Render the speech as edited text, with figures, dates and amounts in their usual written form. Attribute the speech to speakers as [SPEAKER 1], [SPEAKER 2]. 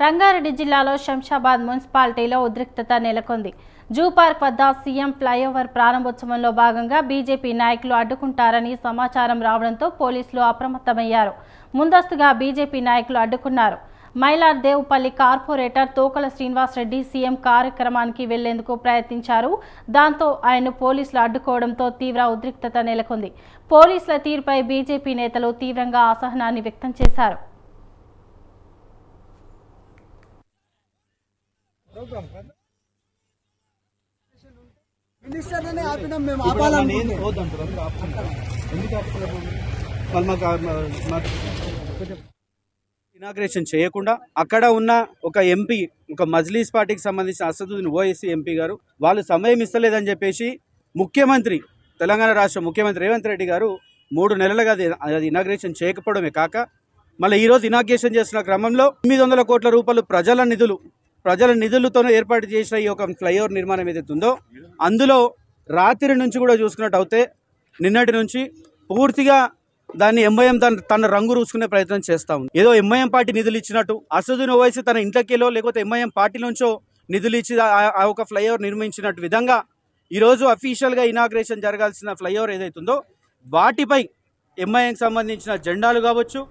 [SPEAKER 1] రంగారెడ్డి జిల్లాలో శంషాబాద్ మున్సిపాలిటీలో ఉద్రిక్తత నెలకొంది. జూ పార్క్ వద్ద సీఎం ఫ్లైఓవర్ ప్రారంభోత్సవంలో భాగంగా బీజేపీ నాయకులు అడ్డుకుంటారని సమాచారం రావడంతో పోలీసులు అప్రమత్తమయ్యారు. ముందస్తుగా బీజేపీ నాయకులు అడ్డుకున్నారు. మైలార్దేవ్పల్లి కార్పొరేటర్ తోకల శ్రీనివాసరెడ్డి సీఎం కార్యక్రమానికి వెళ్లేందుకు ప్రయత్నించారు. దాంతో ఆయన పోలీసులు అడ్డుకోవడంతో తీవ్ర ఉద్రిక్తత నెలకొంది. పోలీసుల తీరుపై బీజేపీ నేతలు తీవ్రంగా అసహనాన్ని వ్యక్తం చేశారు.
[SPEAKER 2] ఇనాగ్రేషన్ చేయకుండా అక్కడ ఉన్న ఒక ఎంపీ, ఒక మజ్లీస్ పార్టీకి సంబంధించిన అసదుద్దీన్ ఓవైసీ ఎంపీ గారు వాళ్ళు సమయం ఇస్తలేదని చెప్పేసి ముఖ్యమంత్రి, తెలంగాణ రాష్ట్ర ముఖ్యమంత్రి రేవంత్ రెడ్డి గారు 3 నెలలుగా అది ఇనాగ్రేషన్ చేయకపోవడమే కాక మళ్ళీ ఈరోజు ఇనాగ్రేషన్ చేస్తున్న క్రమంలో 900 కోట్ల రూపాయలు ప్రజల నిధులతోనే ఏర్పాటు చేసిన ఈ ఒక ఫ్లైఓవర్ నిర్మాణం ఏదైతే ఉందో అందులో రాత్రి నుంచి కూడా చూసుకున్నట్టు అయితే నిన్నటి నుంచి పూర్తిగా దాన్ని ఎంఐఎం తన రంగు రూసుకునే ప్రయత్నం చేస్తూ ఉంది. ఏదో ఎంఐఎం పార్టీ నిధులు ఇచ్చినట్టు అసదుద్దీన్ ఓవైసీ తన ఇంట్లోకెళ్ళో లేకపోతే ఎంఐఎం పార్టీ నుంచో నిధులు ఇచ్చి ఆ ఒక ఫ్లైఓవర్ నిర్మించినట్టు విధంగా ఈరోజు అఫీషియల్గా ఇనాగ్రేషన్ జరగాల్సిన ఫ్లైఓవర్ ఏదైతుందో వాటిపై ఎంఐఎంకి సంబంధించిన జెండాలు కావచ్చు,